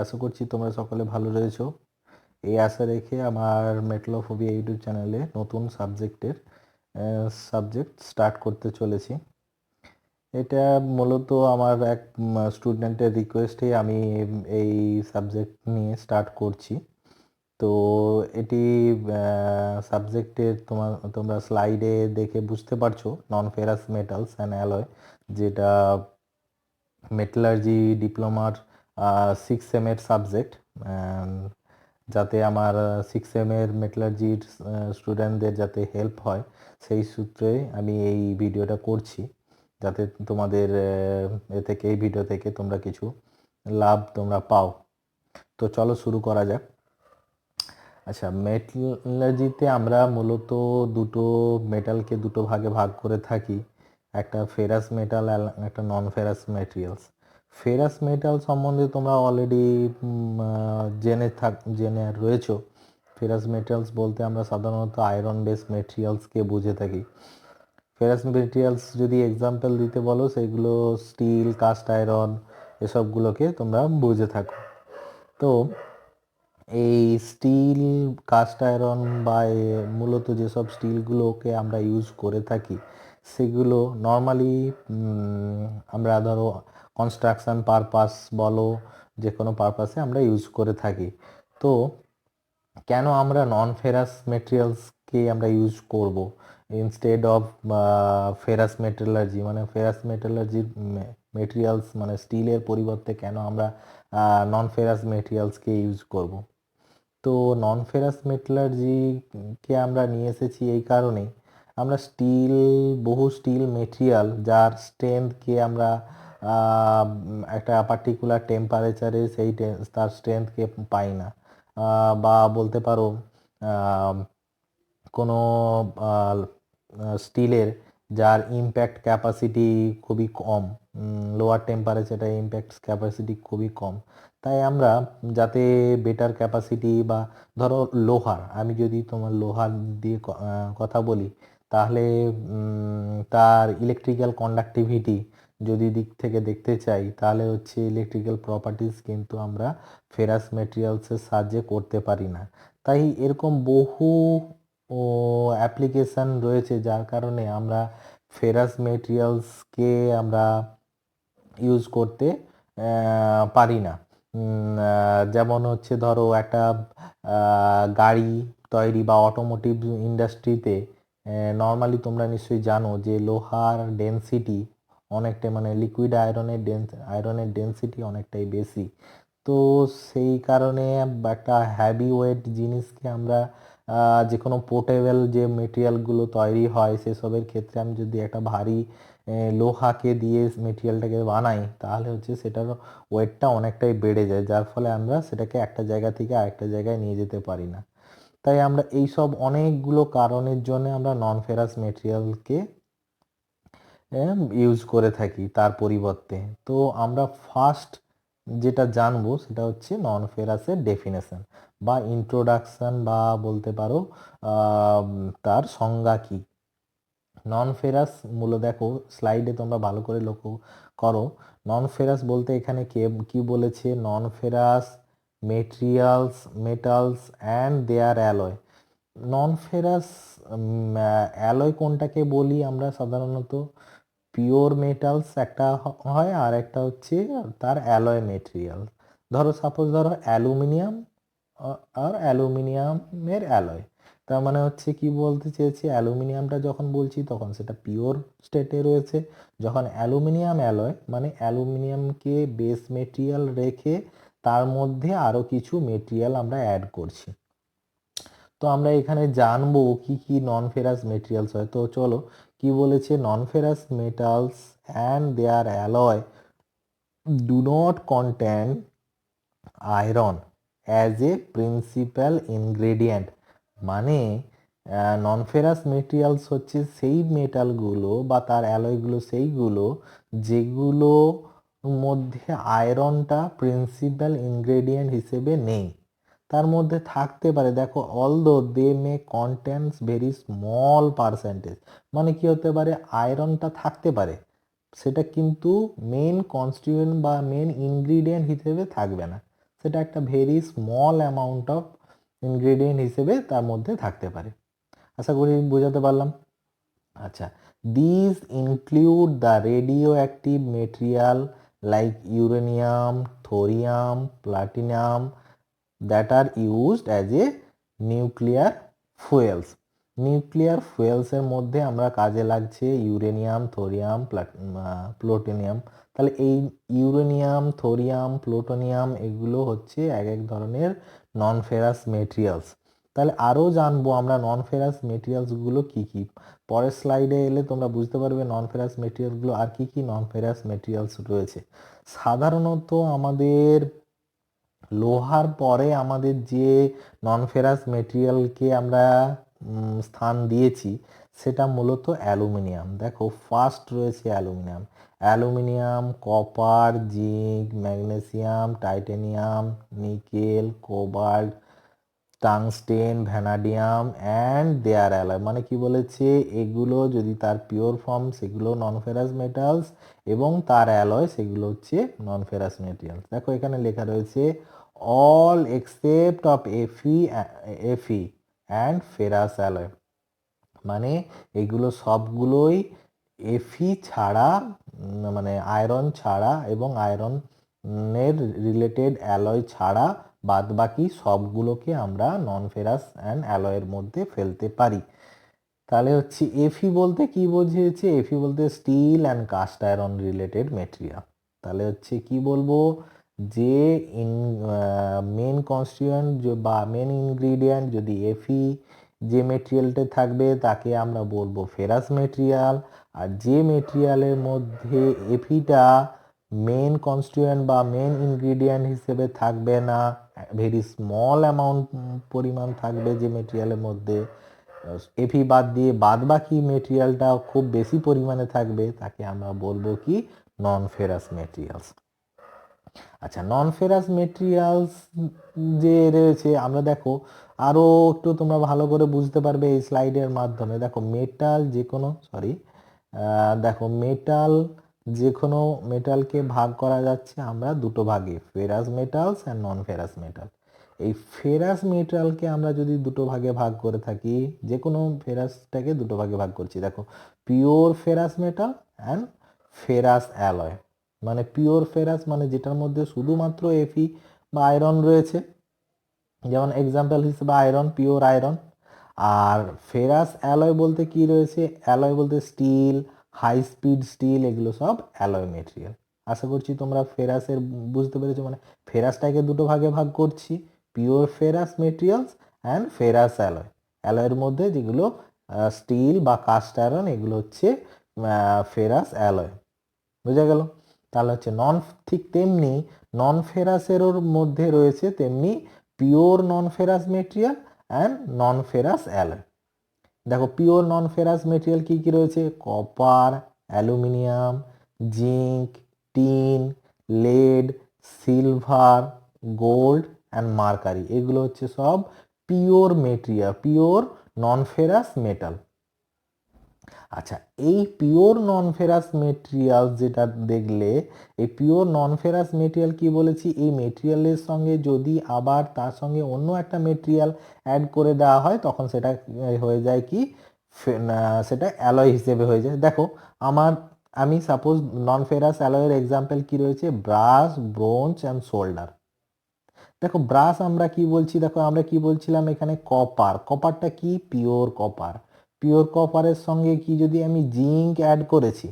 আশা করছি তোমরা সকলে ভালো রয়েছো। এই আশা রেখে আমার মেট্রোফোবিয়া ইউটিউব চ্যানেলে নতুন সাবজেক্ট স্টার্ট করতে চলেছি। এটা মূলত আমার এক স্টুডেন্টের রিকোয়েস্টেই আমি এই সাবজেক্ট নিয়ে স্টার্ট করছি। তো এটি সাবজেক্টের তোমরা স্লাইডে দেখে বুঝতে পারছো নন ফেরাস মেটালস অ্যান্ড অ্যালয়, যেটা মেটালার্জি ডিপ্লোমার 6 সেমের সাবজেক্ট। যাতে আমার 6 সেমের মেটালার্জির স্টুডেন্টদের যাতে হেল্প হয় সেই সূত্রে আমি এই ভিডিওটা করছি, যাতে তোমাদের এই ভিডিও থেকে তোমরা কিছু লাভ তোমরা পাও। তো চলো শুরু করা যাক। আচ্ছা, মেটালার্জিতে আমরা মূলত দুটো মেটালকে দুটো ভাগে ভাগ করে থাকি, একটা ফেরাস মেটাল আর একটা নন ফেরাস ম্যাটেরিয়ালস। ফেরাস মেটাল সম্বন্ধে তোমরা অলরেডি জেনে রয়েছো। ফেরাস মেটালস বলতে আমরা সাধারণত আয়রন বেস মেটেরিয়ালসকে বুঝে থাকি। ফেরাস মেটেরিয়ালস যদি এক্সাম্পল দিতে বলো, সেগুলো স্টিল, কাস্ট আয়রন এসবগুলোকে তোমরা বুঝে থাকো। তো এই স্টিল, কাস্ট আয়রন বা মূলত যেসব স্টিলগুলোকে আমরা ইউজ করে থাকি, সেগুলো নর্মালি আমরা ধরো কনস্ট্রাকশন পারপাস বলো, যে কোনো পারপাসে আমরা ইউজ করে থাকি। তো কেন আমরা নন ফেরাস মেটেরিয়ালসকে আমরা ইউজ করব ইনস্টেড অফ ফেরাস মেটালার্জি, মানে ফেরাস মেটালার্জির মেটেরিয়ালস মানে স্টিলের পরিবর্তে কেন আমরা নন ফেরাস মেটেরিয়ালসকে ইউজ করব? তো নন ফেরাস মেটালার্জিকে আমরা নিয়ে এসেছি এই কারণেই, আমরা বহু স্টিল মেটেরিয়াল যার স্ট্রেংথকে আমরা একটা পার্টিকুলার টেম্পারেচারে তার স্ট্রেংথকে পাই না, বা বলতে পারো কোনো স্টিলের যার ইম্প্যাক্ট ক্যাপাসিটি খুবই কম, লোয়ার টেম্পারেচারে ইম্প্যাক্ট ক্যাপাসিটি খুবই কম, তাই আমরা যাতে বেটার ক্যাপাসিটি বা ধরো আমি যদি তোমার লোহার দিয়ে কথা বলি, তাহলে তার ইলেকট্রিক্যাল কন্ডাক্টিভিটি যদি দিক থেকে দেখতে চাই, তাহলে হচ্ছে ইলেকট্রিক্যাল প্রপার্টিস কিন্তু আমরা ফেরাস মেটেরিয়ালসের সাহায্যে করতে পারি না। তাই এরকম বহু অ্যাপ্লিকেশান রয়েছে যার কারণে আমরা ফেরাস মেটেরিয়ালসকে আমরা ইউজ করতে পারি না। যেমন হচ্ছে ধরো একটা গাড়ি তৈরি বা অটোমোটিভ ইন্ডাস্ট্রিতে নর্মালি তোমরা নিশ্চয়ই জানো যে লোহার ডেনসিটি অনেকটা, মানে লিকুইড আয়রনের ডেনসিটি অনেকটাই বেশি। তো সেই কারণে একটা হ্যাভি ওয়েট জিনিসকে আমরা যে কোনো পোর্টেবল যে মেটেরিয়ালগুলো তৈরি হয় সেসবের ক্ষেত্রে আমি যদি একটা ভারী লোহাকে দিয়ে মেটেরিয়ালটাকে বানাই, তাহলে হচ্ছে সেটার ওয়েটটা অনেকটাই বেড়ে যায়, যার ফলে আমরা সেটাকে একটা জায়গা থেকে আরেকটা জায়গায় নিয়ে যেতে পারি না। তাই আমরা এইসব অনেকগুলো কারণের জন্য আমরা নন ফেরাস মেটেরিয়ালকে ইউজ করে থাকি তার পরিবর্তে। তো আমরা ফার্স্ট যেটা জানবো সেটা হচ্ছে নন ফেরাসের ডেফিনেশন বা ইন্ট্রোডাকশন, বা বলতে পারো তার সংজ্ঞা কি। নন ফেরাস দেখো স্লাইডে তোমরা ভালো করে লক্ষ্য করো। নন ফেরাস বলতে এখানে কি বলেছে? Non ferrous metals and their alloy. Non ferrous alloy কোনটাকে বলি আমরা সাধারণত? পিওর মেটালস একটা হয়, আর একটা হচ্ছে তার অ্যালয় মেটেরিয়াল। ধরো অ্যালুমিনিয়াম আর অ্যালুমিনিয়ামের অ্যালয়। তার মানে হচ্ছে কি বলতে চেয়েছি, অ্যালুমিনিয়ামটা যখন বলছি তখন সেটা পিওর স্টেটে রয়েছে, যখন অ্যালুমিনিয়াম অ্যালয় মানে অ্যালুমিনিয়ামকে বেস মেটেরিয়াল রেখে তার মধ্যে আরও কিছু মেটেরিয়াল আমরা অ্যাড করছি। তো আমরা এখানে জানবো কি কি নন ফেরাস মেটেরিয়ালস হয়। তো চলো কি বলেছে, non ferrous metals and their alloy do not contain iron as a principal ingredient. মানে নন ফেরাস মেটেরিয়ালস হচ্ছে সেই মেটালগুলো বা তার অ্যালয়গুলো সেইগুলো যেগুলো মধ্যে আয়রনটা প্রিন্সিপাল ইনগ্রেডিয়েন্ট হিসেবে নেই। তার মধ্যে থাকতে পারে, দেখো, although they may contains very small percentage, মানে কি হতে পারে, আয়রনটা থাকতে পারে, সেটা কিন্তু মেন কনস্টিটিউয়েন্ট বা মেন ইনগ্রিডিয়েন্ট হিসেবে থাকবে না। সেটা একটা very small amount of ingredient হিসেবে তার মধ্যে থাকতে পারে। আশা করি বোঝাতে পারলাম। আচ্ছা, this include the radioactive material like uranium, thorium, platinum that are used as a nuclear fuels. Nuclear ফুয়েলসের মধ্যে আমরা কাজে লাগছে ইউরেনিয়াম, থোরিয়াম, প্লুটোনিয়াম। তাহলে এই ইউরেনিয়াম, থোরিয়াম, প্লুটোনিয়াম এগুলো হচ্ছে এক এক ধরনের নন ফেরাস মেটেরিয়ালস। তাহলে আরও জানবো আমরা নন ফেরাস মেটেরিয়ালসগুলো কী কী। পরের স্লাইডে এলে তোমরা বুঝতে পারবে নন ফেরাস মেটেরিয়ালসগুলো আর কি কি নন ফেরাস মেটেরিয়ালস রয়েছে। সাধারণত আমাদের লোহার পরে আমাদের যে নন ফেরাস মেটেরিয়ালকে আমরা স্থান দিয়েছি সেটা মূলত অ্যালুমিনিয়াম। দেখো ফার্স্ট রয়েছে aluminium. Aluminium, copper, zinc, magnesium, titanium, nickel, cobalt, tungsten, vanadium and their alloy. মানে কি বলেছে, এগুলো যদি তার পিওর ফর্ম সেগুলো নন ফেরাস মেটালস এবং তার অ্যালয় সেগুলো হচ্ছে নন ফেরাস মেটেরিয়ালস। দেখো এখানে লেখা রয়েছে অল এক্সেপ্ট অফ এফি অ্যান্ড ফেরাস অ্যালয়। মানে এগুলো সবগুলোই এফি ছাড়া, মানে আয়রন ছাড়া এবং আয়রনের রিলেটেড অ্যালয় ছাড়া বাদ বাকি সবগুলোকে আমরা নন ফেরাস অ্যান্ড অ্যালয়ের মধ্যে ফেলতে পারি। তাহলে হচ্ছে এফি বলতে কি বোঝিয়েছে, এফি বলতে steel and cast iron related material. তাহলে হচ্ছে কি বলবো, যে মেন কনস্টিটিউয়েন্ট বা মেন ইনগ্রিডিয়েন্ট যদি এফি যে মেটেরিয়ালটা থাকবে তাকে আমরা বলবো ফেরাস মেটেরিয়াল। আর যে মেটেরিয়ালের মধ্যে এফিটা মেন কনস্টিটিউয়েন্ট বা মেন ইনগ্রিডিয়েন্ট হিসেবে থাকবে না, ভেরি স্মল অ্যামাউন্ট পরিমাণ থাকবে যে মেটেরিয়ালের মধ্যে, এফি বাদ দিয়ে বাদ বাকি মেটেরিয়ালটা খুব বেশি পরিমাণে থাকবে, তাকে আমরা বলবো কি নন ফেরাস মেটেরিয়ালস। আচ্ছা, নন ফেরাস মেটেরিয়ালস যে রয়েছে আমরা দেখো আরও একটু তোমরা ভালো করে বুঝতে পারবে এই স্লাইডের মাধ্যমে। দেখো মেটাল যে কোনো দেখো মেটাল যে কোনো মেটালকে ভাগ করা যাচ্ছে আমরা দুটো ভাগে, ferrous metals and non ferrous metal. এই ফেরাস মেটালকে আমরা যদি দুটো ভাগে ভাগ করে থাকি, যে কোনো ফেরাসটাকে দুটো ভাগে ভাগ করছি, দেখো pure ferrous metal and ferrous alloy. মানে পিওর ফেরাস মানে যেটার মধ্যে শুধুমাত্র এফি বা আয়রন রয়েছে, যেমন এক্সাম্পল হিসেবে আয়রন, পিওর আয়রন। আর ফেরাস অ্যালয় বলতে কি রয়েছে, অ্যালয় বলতে স্টিল, হাই স্পিড স্টিল, এগুলো সব অ্যালয় মেটেরিয়াল। আশা করছি তোমরা ফেরাসের বুঝতে পেরেছো। মানে ফেরাসটাকে দুটো ভাগে ভাগ করছি, pure ferrous materials and ferrous alloy. অ্যালয়ের মধ্যে যেগুলো স্টিল বা কাস্ট আয়রন এগুলো হচ্ছে ফেরাস অ্যালয়। বুঝা গেল? তাহলে হচ্ছে ঠিক তেমনি নন ফেরাসের মধ্যে রয়েছে তেমনি pure non ferrous material and non ferrous alloy. দেখো পিওর নন ফেরাস মেটেরিয়াল কি কি রয়েছে, copper, aluminium, zinc, tin, lead, silver, gold and mercury. এগুলো হচ্ছে সব pure material, pure non ferrous metal. আচ্ছা, এই পিওর নন ফেরাস মেটেরিয়াল যেটা দেখলে, এই পিওর নন ফেরাস মেটেরিয়াল কি বলেছি, এই মেটেরিয়ালের সঙ্গে যদি আবার তার সঙ্গে অন্য একটা মেটেরিয়াল অ্যাড করে দেওয়া হয় তখন সেটা হয়ে যায় কি, সেটা অ্যালয় হিসেবে হয়ে যায়। দেখো আমি সাপোজ নন ফেরাস অ্যালয়ের এক্সাম্পল কি রয়েছে, ব্রাস, ব্রোঞ্জ অ্যান্ড সোল্ডার। দেখো ব্রাস আমরা কি বলছি, দেখো আমরা কি বলছিলাম এখানে, কপার। কপারটা কি, পিওর কপার। পিওর কপারের সঙ্গে কি যদি আমি জিঙ্ক অ্যাড করেছি,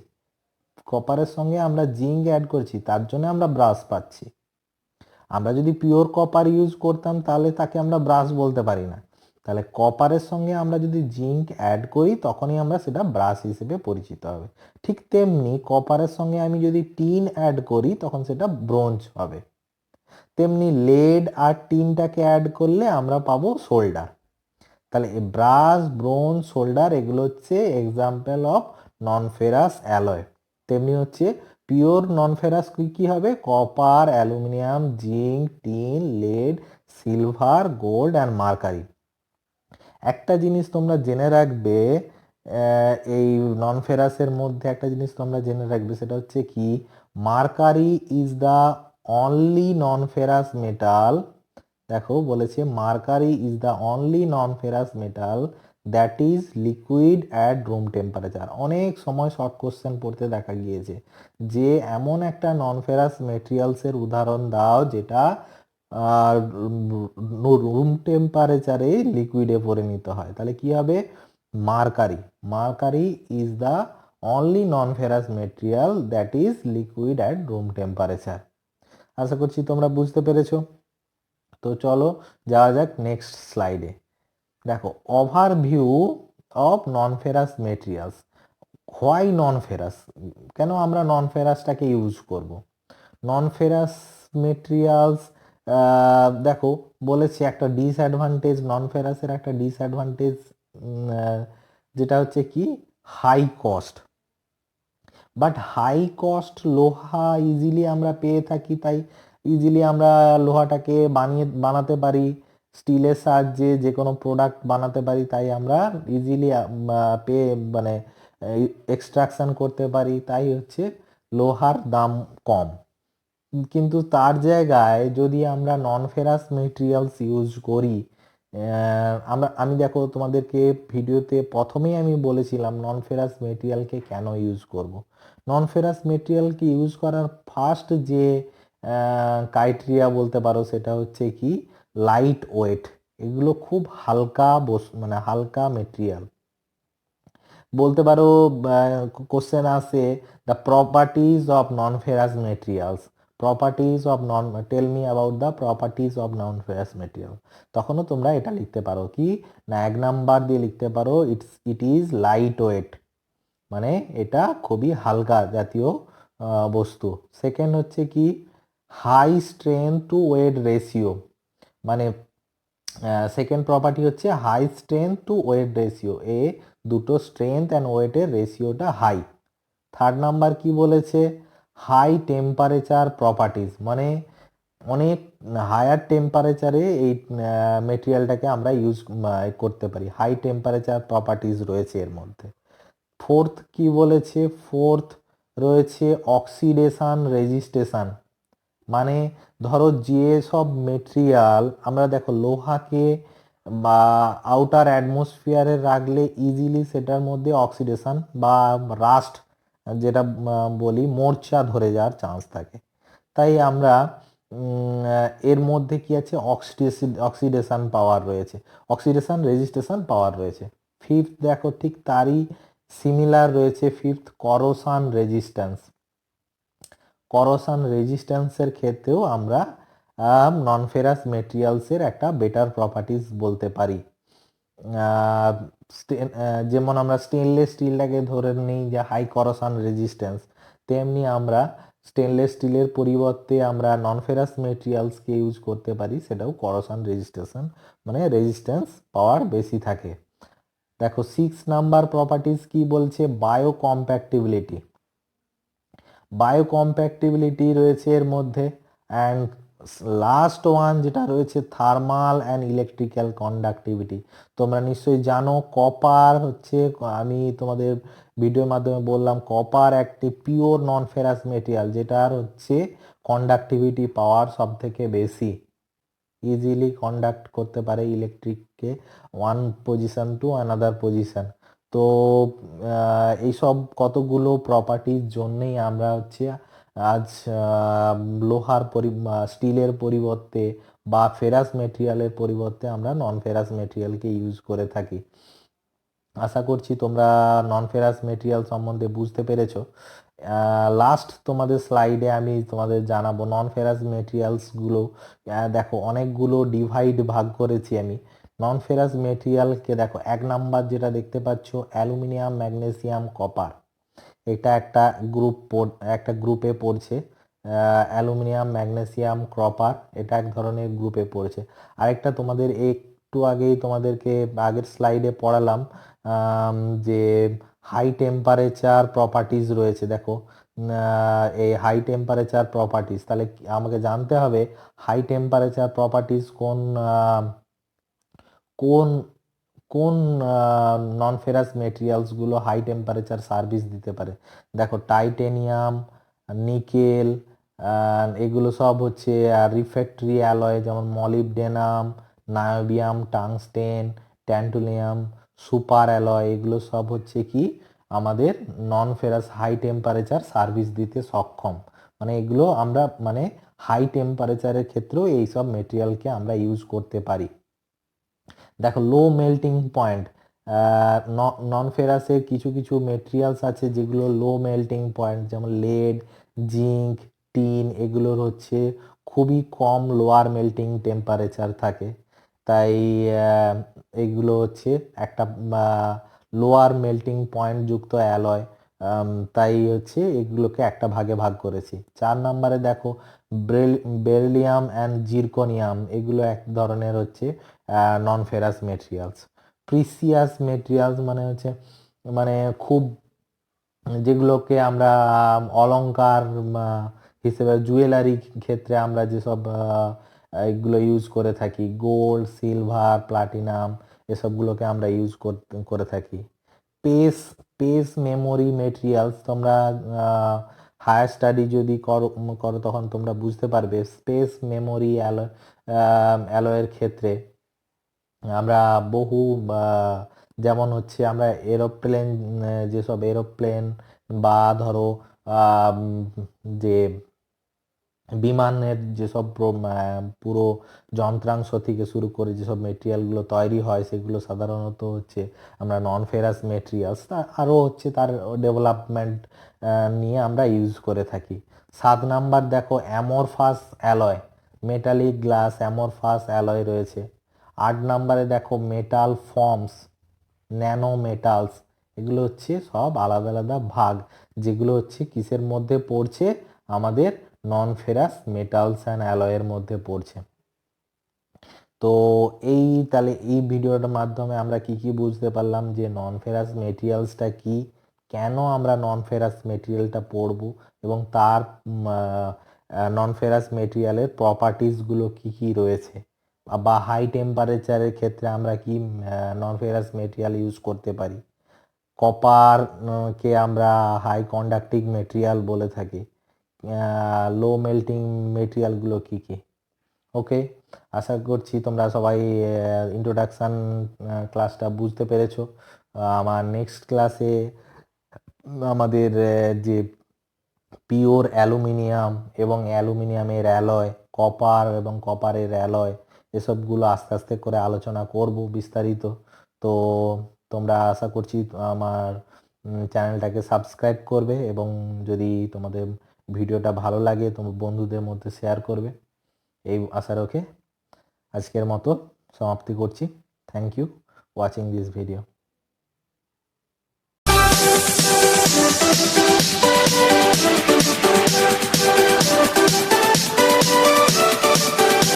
কপারের সঙ্গে আমরা জিঙ্ক অ্যাড করছি তার জন্য আমরা ব্রাশ পাচ্ছি। আমরা যদি পিওর কপার ইউজ করতাম তাহলে তাকে আমরা ব্রাশ বলতে পারি না। তাহলে কপারের সঙ্গে আমরা যদি জিঙ্ক অ্যাড করি তখনই আমরা সেটা ব্রাশ হিসেবে পরিচিত হবে। ঠিক তেমনি কপারের সঙ্গে আমি যদি টিন অ্যাড করি তখন সেটা ব্রোঞ্জ হবে। তেমনি লেড আর টিনটাকে অ্যাড করলে আমরা পাবো সোল্ডার। তাহলে ব্রাস, ব্রোঞ্জ, সোল্ডার এগুলো হচ্ছে example of non ferrous alloy. তেমনি হচ্ছে পিওর নন ফেরাস কি হবে, copper, aluminium, zinc, tin, lead, silver, gold and mercury. একটা জিনিস তোমরা জেনে রাখবে, এই নন ফেরাসের মধ্যে একটা জিনিস তোমরা জেনে রাখবে, সেটা হচ্ছে কি, mercury is the only non ferrous metal, দেখো বলেছে mercury is the only non ferrous metal that is liquid at room temperature. অনেক সময় শর্ট কোশ্চেন পড়তে দেখা গিয়েছে যে এমন একটা নন ফেরাস মেটেরিয়ালসের উদাহরণ দাও যেটা রুম টেম্পারেচারে লিকুইডে পরিণত হয়, তাহলে কি হবে? Mercury. Mercury is the only non ferrous material that is liquid at room temperature. আশা করছি তোমরা বুঝতে পেরেছো। তো চলো যাওয়া যাক নেক্সট স্লাইডে। দেখো overview of non ferrous materials. Why non ferrous, কেন আমরা নন ফেরাসটাকে ইউজ করব? নন ফেরাস মেটেরিয়ালস, দেখো বলেছি একটা ডিসঅ্যাডভান্টেজ, নন ফেরাসের একটা ডিসঅ্যাডভান্টেজ যেটা হচ্ছে কি high cost. But high cost লোহা ইজিলি আমরা পেয়ে থাকি, তাই ইজিলি আমরা লোহাটাকে বানাতে পারি, স্টিলের সাহায্যে যে কোনো প্রোডাক্ট বানাতে পারি, তাই আমরা ইজিলি পেয়ে মানে এক্সট্রাকশন করতে পারি, তাই হচ্ছে লোহার দাম কম। কিন্তু তার জায়গায় যদি আমরা নন ফেরাস মেটেরিয়ালস ইউজ করি, আমি দেখো তোমাদেরকে ভিডিওতে প্রথমেই আমি বলেছিলাম নন ফেরাস মেটেরিয়ালকে কেন ইউজ করব। নন ফেরাস মেটেরিয়ালকে ইউজ করার ফার্স্ট যে ক্রাইটেরিয়া বলতে পারো সেটা হচ্ছে কি লাইট ওয়েট। এগুলো খুব হালকা মানে হালকা মেটেরিয়াল বলতে পারো। কোশ্চেন আসে the properties of non ferrous materials, properties of non, tell me about the properties of non ferrous material. তখনও তোমরা এটা লিখতে পারো কি না, 1 নাম্বার দিয়ে লিখতে পারো ইট ইজ লাইট ওয়েট, মানে এটা খুবই হালকা জাতীয় বস্তু। সেকেন্ড হচ্ছে কি high strength to weight ratio, মানে সেকেন্ড প্রপার্টি হচ্ছে high strength to weight ratio, এ দুটো স্ট্রেংথ অ্যান্ড ওয়েটের রেশিওটা হাই। থার্ড নাম্বার কি বলেছে, হাই টেম্পারেচার প্রপার্টিজ, মানে অনেক হায়ার টেম্পারেচারে এই মেটেরিয়ালটাকে আমরা ইউজ করতে পারি, হাই টেম্পারেচার প্রপার্টিজ রয়েছে এর মধ্যে। ফোর্থ কি বলেছে, ফোর্থ রয়েছে অক্সিডেশন রেজিস্টেশন, মানে ধরো যে সব মেটেরিয়াল আমরা দেখো লোহাকে বা আউটার অ্যাটমসফিয়ারে রাখলে ইজিলি সেটার মধ্যে অক্সিডেশন বা রাস্ট যেটা বলি মোর্চা ধরে যাওয়ার চান্স থাকে, তাই আমরা এর মধ্যে কি আছে অক্সিডেশন পাওয়ার রয়েছে, অক্সিডেশন রেজিস্ট্রেশন পাওয়ার রয়েছে। ফিফথ দেখো ঠিক তারই সিমিলার রয়েছে, ফিফথ করোশন রেজিস্ট্যান্স। করোশন রেজিস্ট্যান্সের ক্ষেত্রেও আমরা নন ফেরাস মেটেরিয়ালসের একটা বেটার প্রপার্টিজ বলতে পারি। যেমন আমরা স্টেনলেস স্টিলটাকে ধরে নিই যে হাই করোশন রেজিস্ট্যান্স, তেমনি আমরা স্টেনলেস স্টিলের পরিবর্তে আমরা নন ফেরাস মেটেরিয়ালসকে ইউজ করতে পারি, সেটাও করোশন রেজিস্ট্রেশন মানে রেজিস্ট্যান্স পাওয়ার বেশি থাকে। দেখো 6 নাম্বার প্রপার্টিজ কি বলছে, বায়ো কম্প্যাক্টিবিলিটি। বায়ো কম্প্যাক্টিবিলিটি রয়েছে এর মধ্যে, অ্যান্ড লাস্ট ওয়ান যেটা রয়েছে থার্মাল অ্যান্ড ইলেকট্রিক্যাল কন্ডাক্টিভিটি। তোমরা নিশ্চয়ই জানো কপার হচ্ছে, আমি তোমাদের ভিডিওর মাধ্যমে বললাম কপার একটি পিওর নন ফেরাস মেটেরিয়াল যেটার হচ্ছে কন্ডাক্টিভিটি পাওয়ার সব থেকে বেশি, ইজিলি কন্ডাক্ট করতে পারে ইলেকট্রিককে one position to another position. তো এইসব কতগুলো প্রপার্টির জন্যেই আমরা হচ্ছে আজ লোহার স্টিলের পরিবর্তে বা ফেরাস মেটেরিয়ালের পরিবর্তে আমরা নন ফেরাস মেটেরিয়ালকে ইউজ করে থাকি। আশা করছি তোমরা নন ফেরাস মেটেরিয়াল সম্বন্ধে বুঝতে পেরেছো। লাস্ট তোমাদের স্লাইডে আমি তোমাদের জানাবো নন ফেরাস মেটেরিয়ালসগুলো, দেখো অনেকগুলো ভাগ করেছি আমি। নন ফেরাস মেটেরিয়ালকে দেখো 1 নাম্বার যেটা দেখতে পাচ্ছ অ্যালুমিনিয়াম, ম্যাগনেসিয়াম, কপার, এটা একটা গ্রুপে পড়ছে। অ্যালুমিনিয়াম, ম্যাগনেসিয়াম, কপার এটা এক ধরনের গ্রুপে পড়ছে। আরেকটা তোমাদের একটু আগেই তোমাদেরকে আগের স্লাইডে পড়ালাম যে হাই টেম্পারেচার প্রপার্টিজ রয়েছে, দেখো এই হাই টেম্পারেচার প্রপার্টিজ, তাহলে আমাকে জানতে হবে হাই টেম্পারেচার প্রপার্টিজ কোন কোন নন ফেরাস মেটেরিয়ালসগুলো হাই টেম্পারেচার সার্ভিস দিতে পারে। দেখো টাইটেনিয়াম, নিকেল, এগুলো সব হচ্ছে রিফ্র্যাক্টরি অ্যালয়, যেমন molybdenum, niobium, tungsten, ট্যান্টুলিয়াম, super alloy, এগুলো সব হচ্ছে কি আমাদের নন ফেরাস হাই টেম্পারেচার সার্ভিস দিতে সক্ষম। মানে এগুলো আমরা মানে হাই টেম্পারেচারের ক্ষেত্রেও এইসব মেটেরিয়ালকে আমরা ইউজ করতে পারি। দেখো লো মেল্টিং পয়েন্ট, নন ফেরাসের কিছু কিছু মেটেরিয়ালস আছে যেগুলো লো মেল্টিং পয়েন্ট, যেমন লেড, জিঙ্ক, টিন, এগুলোর হচ্ছে খুবই কম লোয়ার মেল্টিং টেম্পারেচার থাকে। তাই এগুলো হচ্ছে একটা লোয়ার মেল্টিং পয়েন্ট যুক্ত অ্যালয়। তাই হচ্ছে এগুলোকে একটা ভাগে ভাগ করেছি। 4 নম্বরে দেখো বেরিলিয়াম অ্যান্ড জিরকোনিয়াম, এগুলো এক ধরনের হচ্ছে নন ফেরাস মেটেরিয়ালস। প্রিসিয়াস মেটেরিয়ালস মানে হচ্ছে মানে খুব যেগুলোকে আমরা অলংকার হিসেবে জুয়েলারি ক্ষেত্রে আমরা যেসব এগুলো ইউজ করে থাকি, গোল্ড, সিলভার, প্লাটিনাম, এসবগুলোকে আমরা ইউজ করে থাকি। স্পেস স্পেস মেমোরি মেটেরিয়ালস, তোমরা হায়ার স্টাডি যদি করো তখন তোমরা বুঝতে পারবে স্পেস মেমোরি অ্যালয়ের ক্ষেত্রে আমরা বহু যেমন হচ্ছে আমরা এরোপ্লেন, যেসব এরোপ্লেন বা ধরো যে বিমানের যেসব পুরো যন্ত্রাংশ থেকে শুরু করে যেসব মেটেরিয়ালগুলো তৈরি হয় সেগুলো সাধারণত হচ্ছে আমরা নন ফেরাস মেটেরিয়ালস, আরও হচ্ছে তার ডেভেলপমেন্ট নিয়ে আমরা ইউজ করে থাকি। 7 নাম্বার দেখো amorphous alloy, metallic glass amorphous alloy রয়েছে। 8 নাম্বারে দেখো মেটাল ফর্মস, ন্যানো মেটালস, এগুলো হচ্ছে সব আলাদা আলাদা ভাগ, যেগুলো হচ্ছে কিসের মধ্যে পড়ছে, আমাদের নন ফেরাস মেটালস অ্যান্ড অ্যালয়ের মধ্যে পড়ছে। তো তাহলে এই ভিডিওটার মাধ্যমে আমরা কি কি বুঝতে পারলাম যে নন ফেরাস মেটেরিয়ালসটা কি, কেন আমরা নন ফেরাস মেটেরিয়ালটা পড়ব, এবং তার নন ফেরাস মেটেরিয়ালের প্রপার্টিসগুলো কি কি রয়েছে, বা হাই টেম্পারেচারের ক্ষেত্রে আমরা কি নন ফেরাস মেটেরিয়াল ইউজ করতে পারি। কপার কে আমরা হাই কন্ডাক্টিং মেটেরিয়াল বলে থাকি। লো মেল্টিং মেটেরিয়ালগুলো কি কি। ওকে, আশা করছি তোমরা সবাই ইন্ট্রোডাকশান ক্লাসটা বুঝতে পেরেছো। আমার নেক্সট ক্লাসে আমাদের যে পিওর অ্যালুমিনিয়াম এবং অ্যালুমিনিয়ামের অ্যালয়, কপার এবং কপারের অ্যালয়, এসবগুলো আস্তে আস্তে করে আলোচনা করব বিস্তারিত। তো তোমরা আশা করছি আমার চ্যানেলটাকে সাবস্ক্রাইব করবে, এবং যদি তোমাদের ভিডিওটা ভালো লাগে তোমার বন্ধুদের মধ্যে শেয়ার করবে, এই আশা রেখে আজকের মতো সমাপ্তি করছি। Thank you watching this video.